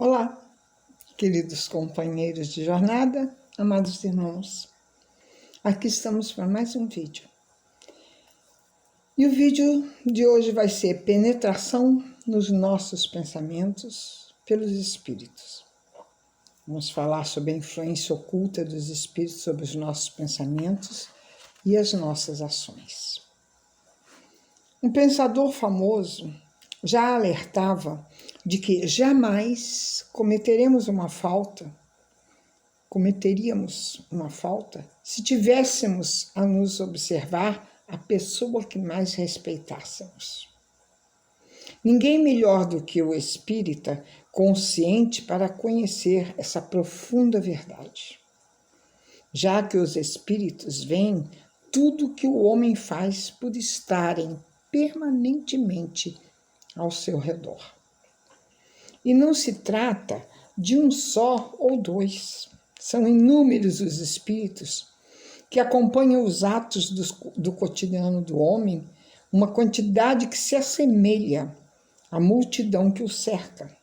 Olá, queridos companheiros de jornada, amados irmãos. Aqui estamos para mais um vídeo. E o vídeo de hoje vai ser penetração nos nossos pensamentos pelos espíritos. Vamos falar sobre a influência oculta dos espíritos sobre os nossos pensamentos e as nossas ações. Um pensador famoso já alertava de que jamais cometeríamos uma falta se tivéssemos a nos observar a pessoa que mais respeitássemos. Ninguém melhor do que o espírita consciente para conhecer essa profunda verdade, já que os espíritos veem tudo que o homem faz por estarem permanentemente ao seu redor. E não se trata de um só ou dois. São inúmeros os espíritos que acompanham os atos do cotidiano do homem, uma quantidade que se assemelha à multidão que o cerca,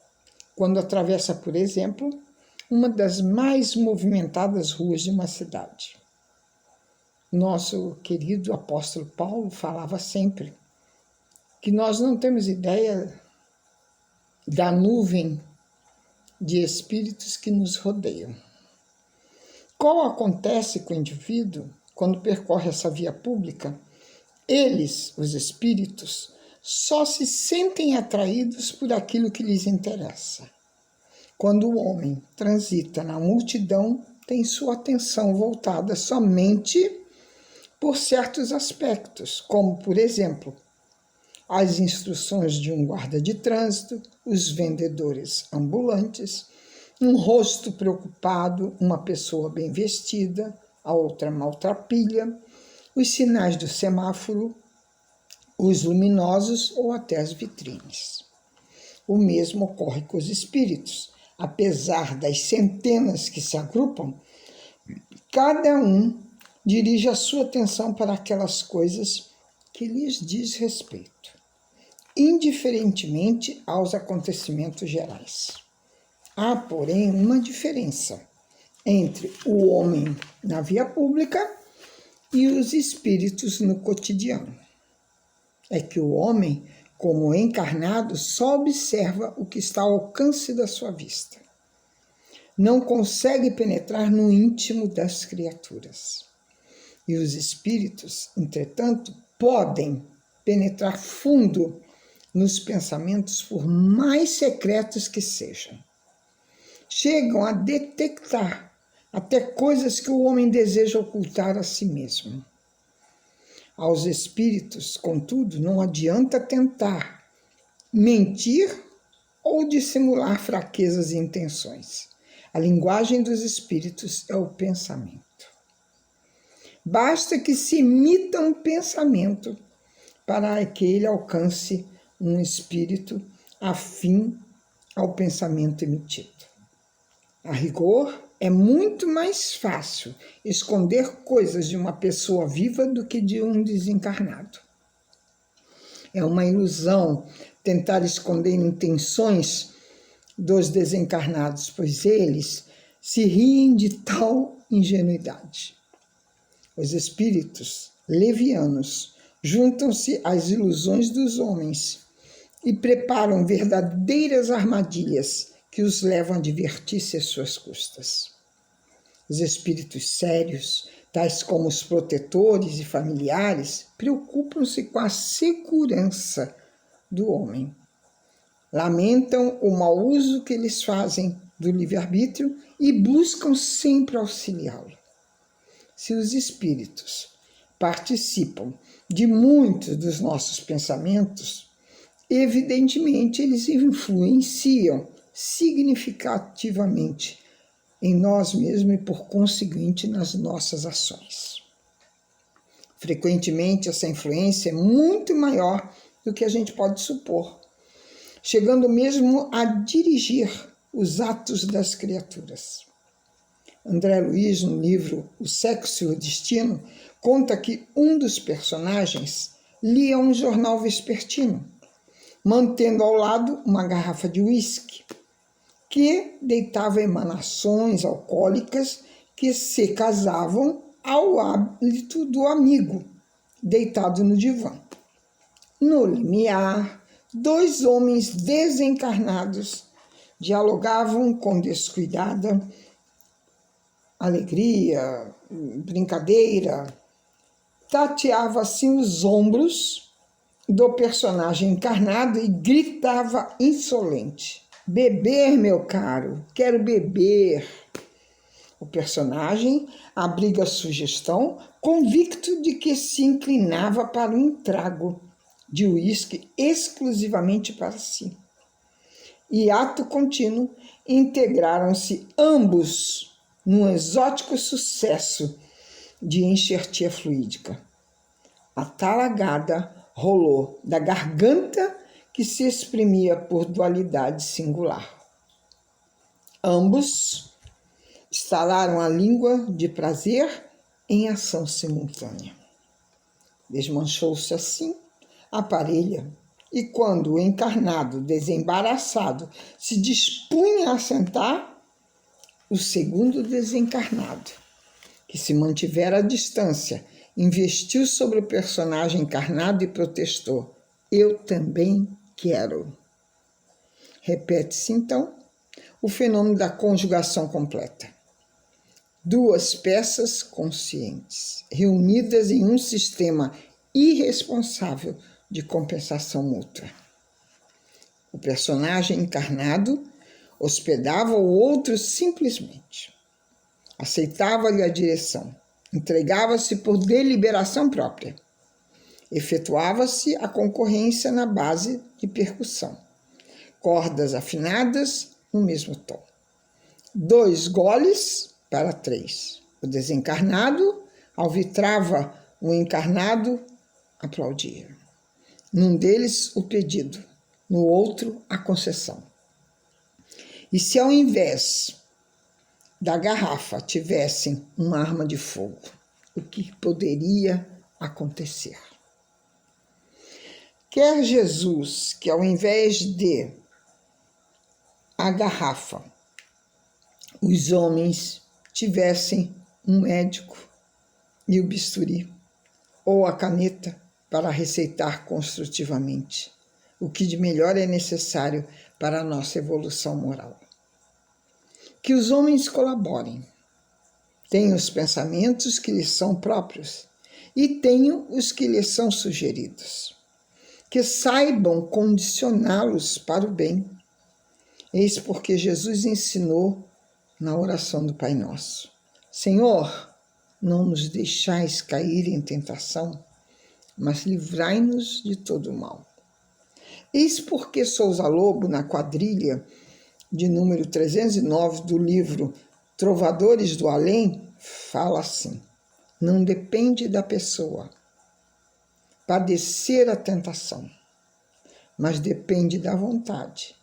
quando atravessa, por exemplo, uma das mais movimentadas ruas de uma cidade. Nosso querido apóstolo Paulo falava sempre que nós não temos ideia da nuvem de espíritos que nos rodeiam. Qual acontece com o indivíduo quando percorre essa via pública? Eles, os espíritos, só se sentem atraídos por aquilo que lhes interessa. Quando o homem transita na multidão, tem sua atenção voltada somente por certos aspectos, como, por exemplo, as instruções de um guarda de trânsito, os vendedores ambulantes, um rosto preocupado, uma pessoa bem vestida, a outra maltrapilha, os sinais do semáforo, os luminosos ou até as vitrines. O mesmo ocorre com os espíritos. Apesar das centenas que se agrupam, cada um dirige a sua atenção para aquelas coisas que lhes diz respeito, indiferentemente aos acontecimentos gerais. Há, porém, uma diferença entre o homem na via pública e os espíritos no cotidiano. É que o homem, como encarnado, só observa o que está ao alcance da sua vista. Não consegue penetrar no íntimo das criaturas. E os espíritos, entretanto, podem penetrar fundo nos pensamentos, por mais secretos que sejam. Chegam a detectar até coisas que o homem deseja ocultar a si mesmo. Aos espíritos, contudo, não adianta tentar mentir ou dissimular fraquezas e intenções. A linguagem dos espíritos é o pensamento. Basta que se imita um pensamento para que ele alcance um espírito afim ao pensamento emitido. A rigor, é muito mais fácil esconder coisas de uma pessoa viva do que de um desencarnado. É uma ilusão tentar esconder intenções dos desencarnados, pois eles se riem de tal ingenuidade. Os espíritos levianos juntam-se às ilusões dos homens e preparam verdadeiras armadilhas que os levam a divertir-se às suas custas. Os espíritos sérios, tais como os protetores e familiares, preocupam-se com a segurança do homem. Lamentam o mau uso que eles fazem do livre-arbítrio e buscam sempre auxiliá-lo. Se os espíritos participam de muitos dos nossos pensamentos, evidentemente eles influenciam significativamente em nós mesmos e, por conseguinte, nas nossas ações. Frequentemente, essa influência é muito maior do que a gente pode supor, chegando mesmo a dirigir os atos das criaturas. André Luiz, no livro O Sexo e o Destino, conta que um dos personagens lia um jornal vespertino, mantendo ao lado uma garrafa de uísque, que deitava emanações alcoólicas que se casavam ao hálito do amigo, deitado no divã. No limiar, 2 homens desencarnados dialogavam com descuidada alegria, brincadeira. Tateava assim os ombros do personagem encarnado e gritava insolente: beber, meu caro, quero beber. O personagem abriga a sugestão, convicto de que se inclinava para um trago de uísque exclusivamente para si. E ato contínuo, integraram-se ambos num exótico sucesso de enxertia fluídica. A talagada rolou da garganta que se exprimia por dualidade singular. Ambos estalaram a língua de prazer em ação simultânea. Desmanchou-se assim a parelha, e quando o encarnado, desembaraçado, se dispunha a sentar, o segundo desencarnado, que se mantivera à distância, investiu sobre o personagem encarnado e protestou: eu também quero. Repete-se, então, o fenômeno da conjugação completa. 2 peças conscientes, reunidas em um sistema irresponsável de compensação mútua. O personagem encarnado hospedava o outro simplesmente. Aceitava-lhe a direção, entregava-se por deliberação própria. Efetuava-se a concorrência na base de percussão. Cordas afinadas no mesmo tom. 2 goles para 3. O desencarnado alvitrava o encarnado, aplaudia. Num deles o pedido, no outro a concessão. E se ao invés da garrafa tivessem uma arma de fogo, o que poderia acontecer? Quer Jesus que ao invés de a garrafa, os homens tivessem um médico e o bisturi, ou a caneta para receitar construtivamente o que de melhor é necessário para a nossa evolução moral. Que os homens colaborem, tenham os pensamentos que lhes são próprios e tenham os que lhes são sugeridos, que saibam condicioná-los para o bem. Eis porque Jesus ensinou na oração do Pai Nosso: Senhor, não nos deixais cair em tentação, mas livrai-nos de todo o mal. Eis porque Sousa Lobo, na quadrilha de número 309 do livro Trovadores do Além, fala assim: não depende da pessoa padecer a tentação, mas depende da vontade,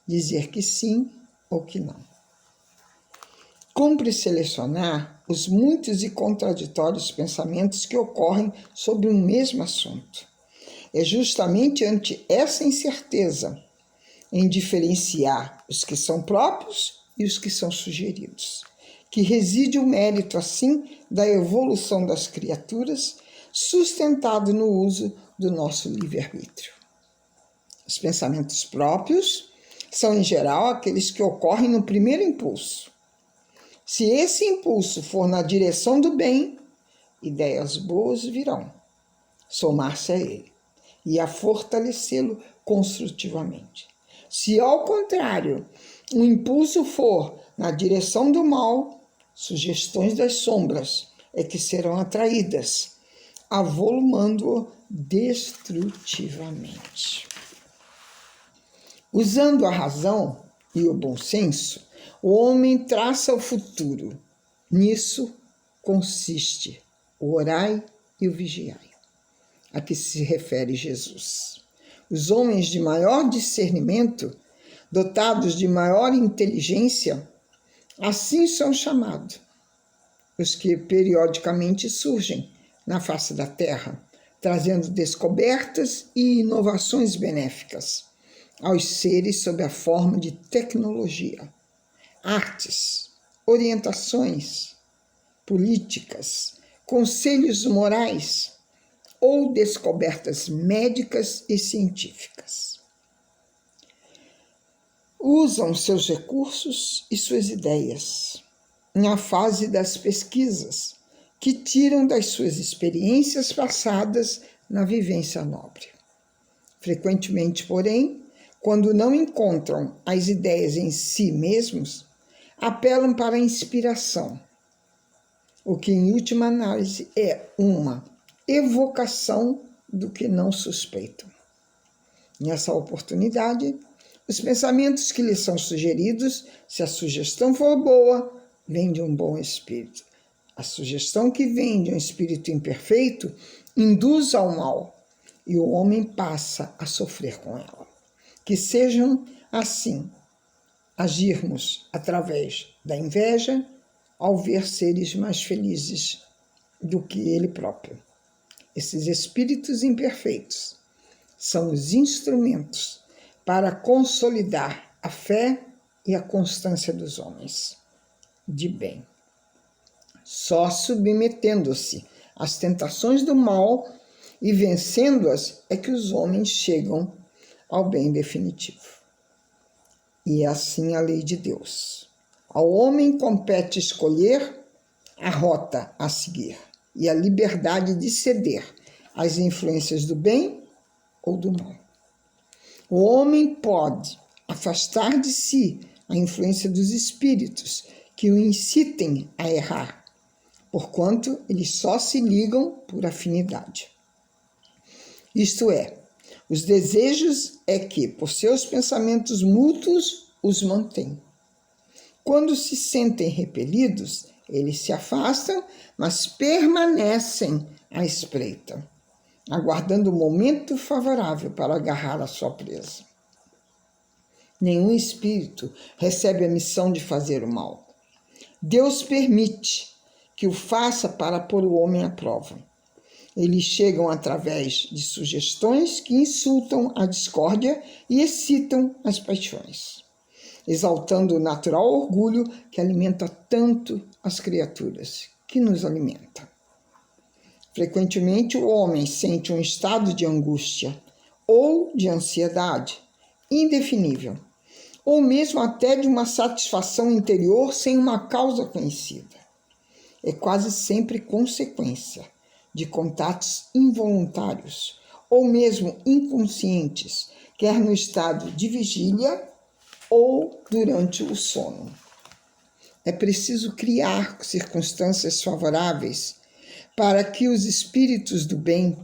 dizer que sim ou que não. Cumpre selecionar os muitos e contraditórios pensamentos que ocorrem sobre um mesmo assunto. É justamente ante essa incerteza em diferenciar os que são próprios e os que são sugeridos, que reside o mérito, assim, da evolução das criaturas, sustentado no uso do nosso livre-arbítrio. Os pensamentos próprios são, em geral, aqueles que ocorrem no primeiro impulso. Se esse impulso for na direção do bem, ideias boas virão somar-se a ele e a fortalecê-lo construtivamente. Se, ao contrário, o impulso for na direção do mal, sugestões das sombras é que serão atraídas, avolumando-o destrutivamente. Usando a razão e o bom senso, o homem traça o futuro. Nisso consiste o orai e o vigiai, a que se refere Jesus. Os homens de maior discernimento, dotados de maior inteligência, assim são chamados, os que periodicamente surgem na face da terra, trazendo descobertas e inovações benéficas aos seres sob a forma de tecnologia, artes, orientações políticas, conselhos morais ou descobertas médicas e científicas. Usam seus recursos e suas ideias na fase das pesquisas, que tiram das suas experiências passadas na vivência nobre. Frequentemente, porém, quando não encontram as ideias em si mesmos, apelam para a inspiração, o que, em última análise, é uma evocação do que não suspeitam. Nessa oportunidade, os pensamentos que lhes são sugeridos, se a sugestão for boa, vem de um bom espírito. A sugestão que vem de um espírito imperfeito induz ao mal e o homem passa a sofrer com ela. Que sejam assim, agirmos através da inveja ao ver seres mais felizes do que ele próprio. Esses espíritos imperfeitos são os instrumentos para consolidar a fé e a constância dos homens de bem. Só submetendo-se às tentações do mal e vencendo-as é que os homens chegam ao bem definitivo. E é assim a lei de Deus. Ao homem compete escolher a rota a seguir e a liberdade de ceder às influências do bem ou do mal. O homem pode afastar de si a influência dos espíritos que o incitem a errar, porquanto eles só se ligam por afinidade. Isto é, os desejos é que, por seus pensamentos mútuos, os mantêm. Quando se sentem repelidos, eles se afastam, mas permanecem à espreita, aguardando o momento favorável para agarrar a sua presa. Nenhum espírito recebe a missão de fazer o mal. Deus permite que o faça para pôr o homem à prova. Eles chegam através de sugestões que insultam a discórdia e excitam as paixões, exaltando o natural orgulho que alimenta tanto as criaturas, que nos alimenta. Frequentemente, o homem sente um estado de angústia ou de ansiedade indefinível, ou mesmo até de uma satisfação interior sem uma causa conhecida. É quase sempre consequência de contatos involuntários ou mesmo inconscientes, quer no estado de vigília ou durante o sono. É preciso criar circunstâncias favoráveis para que os espíritos do bem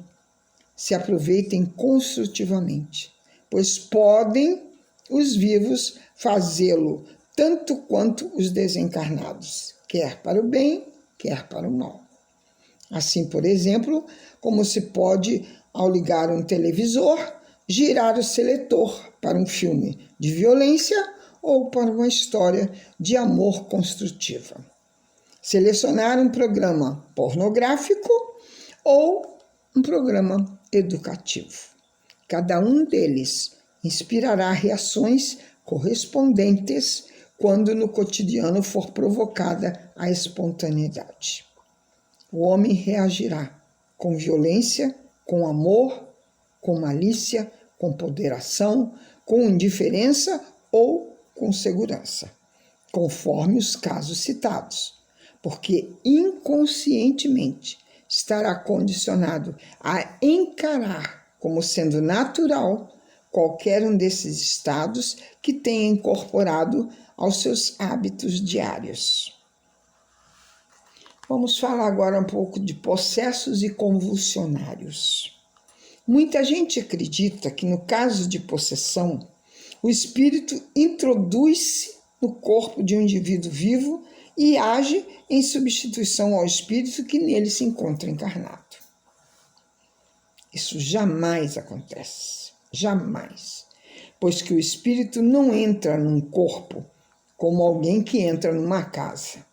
se aproveitem construtivamente, pois podem os vivos fazê-lo tanto quanto os desencarnados, quer para o bem, quer para o mal. Assim, por exemplo, como se pode, ao ligar um televisor, girar o seletor para um filme de violência ou para uma história de amor construtiva. Selecionar um programa pornográfico ou um programa educativo. Cada um deles inspirará reações correspondentes quando no cotidiano for provocada a espontaneidade. O homem reagirá com violência, com amor, com malícia, com ponderação, com indiferença ou com segurança, conforme os casos citados, porque inconscientemente estará condicionado a encarar como sendo natural qualquer um desses estados que tenha incorporado aos seus hábitos diários. Vamos falar agora um pouco de possessos e convulsionários. Muita gente acredita que no caso de possessão, o espírito introduz-se no corpo de um indivíduo vivo e age em substituição ao espírito que nele se encontra encarnado. Isso jamais acontece, jamais, pois que o espírito não entra num corpo como alguém que entra numa casa.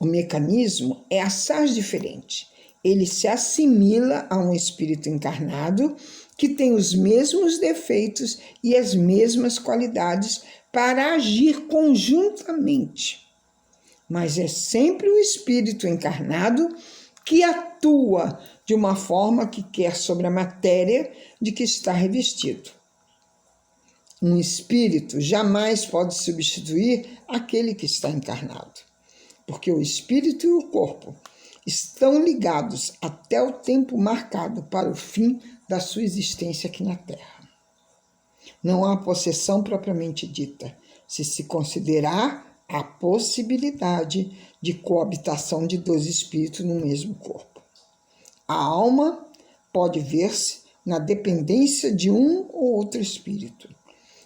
O mecanismo é assaz diferente. Ele se assimila a um espírito encarnado que tem os mesmos defeitos e as mesmas qualidades para agir conjuntamente, mas é sempre o espírito encarnado que atua de uma forma que quer sobre a matéria de que está revestido. Um espírito jamais pode substituir aquele que está encarnado, porque o espírito e o corpo estão ligados até o tempo marcado para o fim da sua existência aqui na Terra. Não há possessão propriamente dita, se considerar a possibilidade de coabitação de dois espíritos no mesmo corpo. A alma pode ver-se na dependência de um ou outro espírito,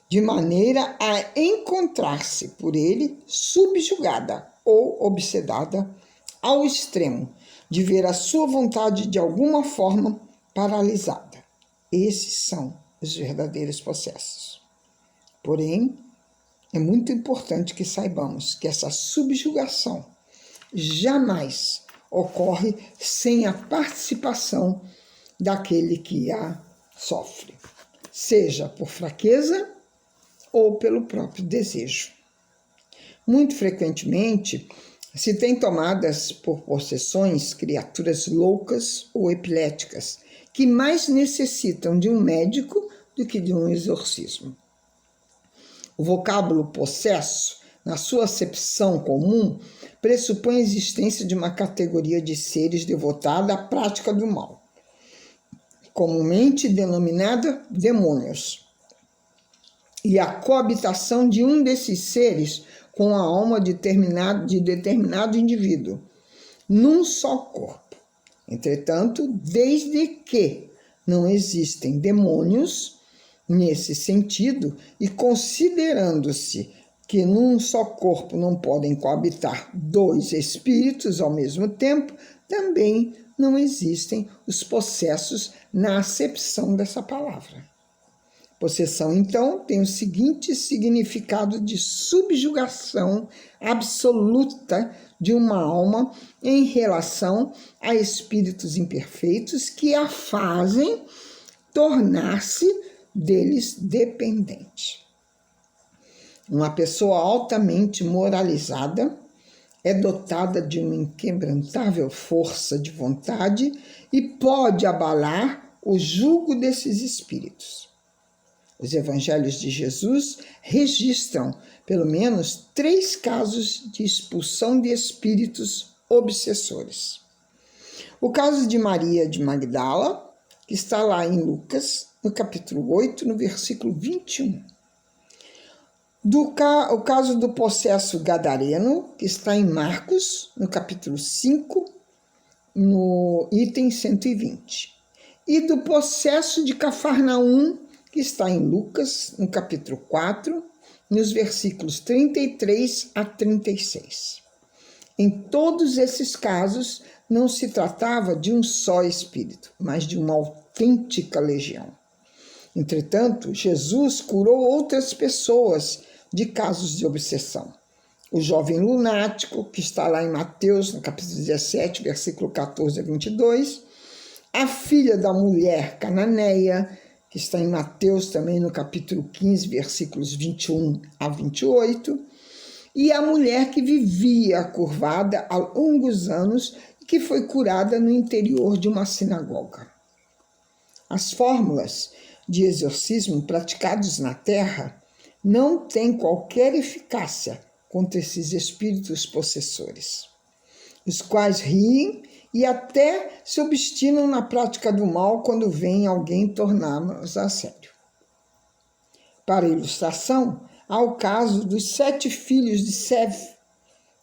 de maneira a encontrar-se por ele subjugada ou obsedada ao extremo de ver a sua vontade de alguma forma paralisada. Esses são os verdadeiros possessos. Porém, é muito importante que saibamos que essa subjugação jamais ocorre sem a participação daquele que a sofre, seja por fraqueza ou pelo próprio desejo. Muito frequentemente, se tem tomadas por possessões criaturas loucas ou epiléticas, que mais necessitam de um médico do que de um exorcismo. O vocábulo possesso, na sua acepção comum, pressupõe a existência de uma categoria de seres devotada à prática do mal, comumente denominada demônios, e a coabitação de um desses seres com a alma de determinado indivíduo, num só corpo. Entretanto, desde que não existem demônios nesse sentido, e considerando-se que num só corpo não podem coabitar dois espíritos ao mesmo tempo, também não existem os possessos na acepção dessa palavra. Possessão, então, tem o seguinte significado de subjugação absoluta de uma alma em relação a espíritos imperfeitos que a fazem tornar-se deles dependente. Uma pessoa altamente moralizada é dotada de uma inquebrantável força de vontade e pode abalar o jugo desses espíritos. Os evangelhos de Jesus registram pelo menos 3 casos de expulsão de espíritos obsessores. O caso de Maria de Magdala, que está lá em Lucas, no capítulo 8, no versículo 21. O caso do possesso gadareno, que está em Marcos, no capítulo 5, no item 120. E do possesso de Cafarnaum, que está em Lucas, no capítulo 4, nos versículos 33 a 36. Em todos esses casos, não se tratava de um só espírito, mas de uma autêntica legião. Entretanto, Jesus curou outras pessoas de casos de obsessão. O jovem lunático, que está lá em Mateus, no capítulo 17, versículo 14 a 22, a filha da mulher cananeia, que está em Mateus também no capítulo 15, versículos 21 a 28, e a mulher que vivia curvada há longos anos e que foi curada no interior de uma sinagoga. As fórmulas de exorcismo praticados na Terra não têm qualquer eficácia contra esses espíritos possessores, os quais riem e até se obstinam na prática do mal quando vem alguém torná-los a sério. Para ilustração, há o caso dos 7 filhos de Sev,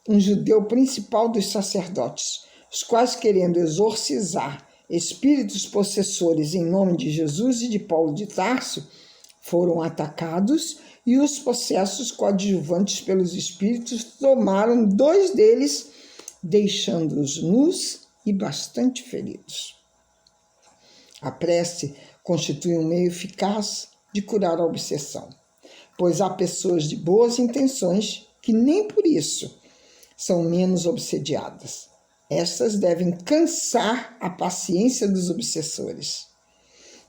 um judeu principal dos sacerdotes, os quais, querendo exorcizar espíritos possessores em nome de Jesus e de Paulo de Tarso, foram atacados e os possessos coadjuvantes pelos espíritos tomaram 2 deles, deixando-os nus e bastante feridos. A prece constitui um meio eficaz de curar a obsessão, pois há pessoas de boas intenções que nem por isso são menos obsediadas. Estas devem cansar a paciência dos obsessores,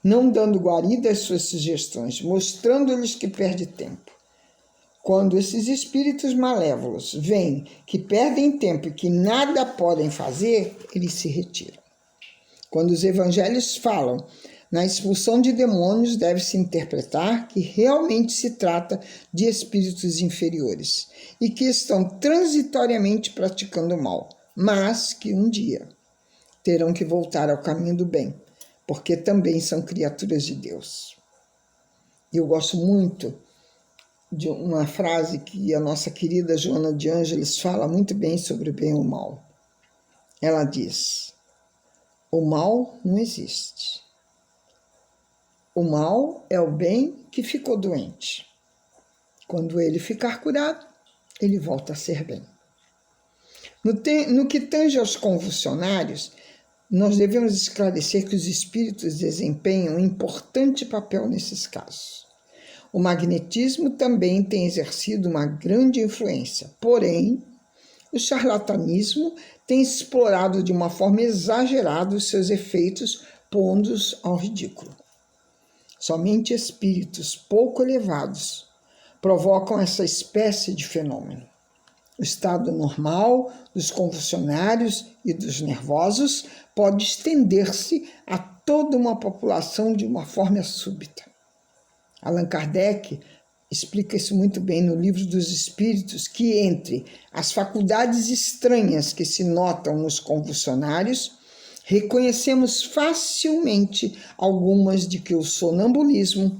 não dando guarida às suas sugestões, mostrando-lhes que perde tempo. Quando esses espíritos malévolos veem que perdem tempo e que nada podem fazer, eles se retiram. Quando os evangelhos falam na expulsão de demônios, deve-se interpretar que realmente se trata de espíritos inferiores e que estão transitoriamente praticando o mal, mas que um dia terão que voltar ao caminho do bem, porque também são criaturas de Deus. Eu gosto muito de uma frase que a nossa querida Joana de Ângeles fala muito bem sobre o bem e o mal. Ela diz: o mal não existe. O mal é o bem que ficou doente. Quando ele ficar curado, ele volta a ser bem. No que tange aos convulsionários, nós devemos esclarecer que os espíritos desempenham um importante papel nesses casos. O magnetismo também tem exercido uma grande influência, porém, o charlatanismo tem explorado de uma forma exagerada os seus efeitos, pondo-os ao ridículo. Somente espíritos pouco elevados provocam essa espécie de fenômeno. O estado normal dos convulsionários e dos nervosos pode estender-se a toda uma população de uma forma súbita. Allan Kardec explica isso muito bem no Livro dos Espíritos, que entre as faculdades estranhas que se notam nos convulsionários, reconhecemos facilmente algumas de que o sonambulismo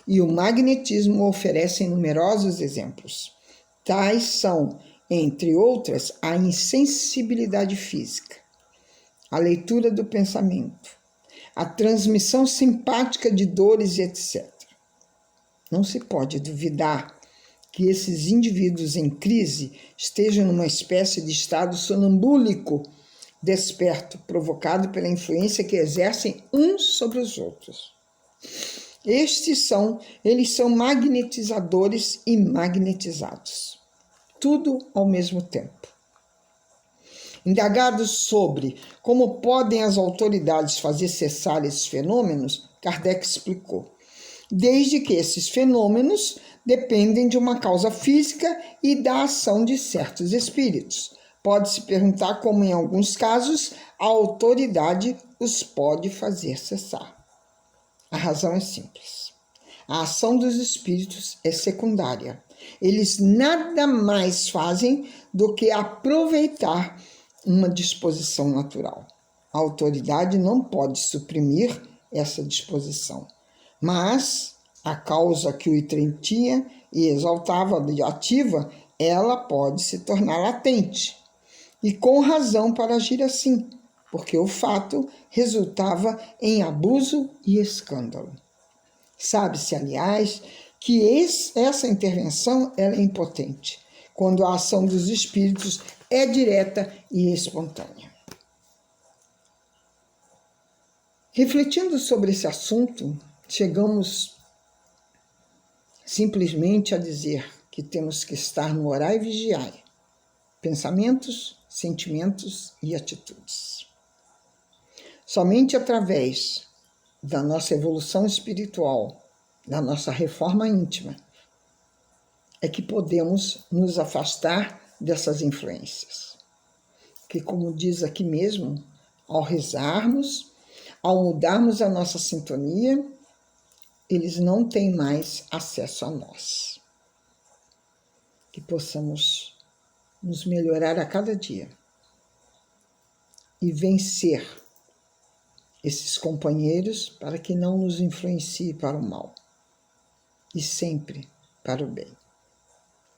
e o magnetismo oferecem numerosos exemplos. Tais são, entre outras, a insensibilidade física, a leitura do pensamento, a transmissão simpática de dores, etc. Não se pode duvidar que esses indivíduos em crise estejam numa espécie de estado sonambúlico, desperto, provocado pela influência que exercem uns sobre os outros. Eles são magnetizadores e magnetizados. Tudo ao mesmo tempo. Indagados sobre como podem as autoridades fazer cessar esses fenômenos, Kardec explicou: desde que esses fenômenos dependem de uma causa física e da ação de certos espíritos. Pode-se perguntar como, em alguns casos, a autoridade os pode fazer cessar. A razão é simples. A ação dos espíritos é secundária. Eles nada mais fazem do que aproveitar uma disposição natural. A autoridade não pode suprimir essa disposição. Mas a causa que o intrentia e exaltava de ativa, ela pode se tornar latente. E com razão para agir assim, porque o fato resultava em abuso e escândalo. Sabe-se, aliás, que essa intervenção ela é impotente, quando a ação dos espíritos é direta e espontânea. Refletindo sobre esse assunto, chegamos simplesmente a dizer que temos que estar no orar e vigiar, pensamentos, sentimentos e atitudes. Somente através da nossa evolução espiritual, da nossa reforma íntima, é que podemos nos afastar dessas influências. Que, como diz aqui mesmo, ao rezarmos, ao mudarmos a nossa sintonia, eles não têm mais acesso a nós. Que possamos nos melhorar a cada dia e vencer esses companheiros para que não nos influencie para o mal e sempre para o bem.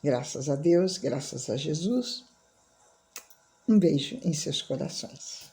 Graças a Deus, graças a Jesus. Um beijo em seus corações.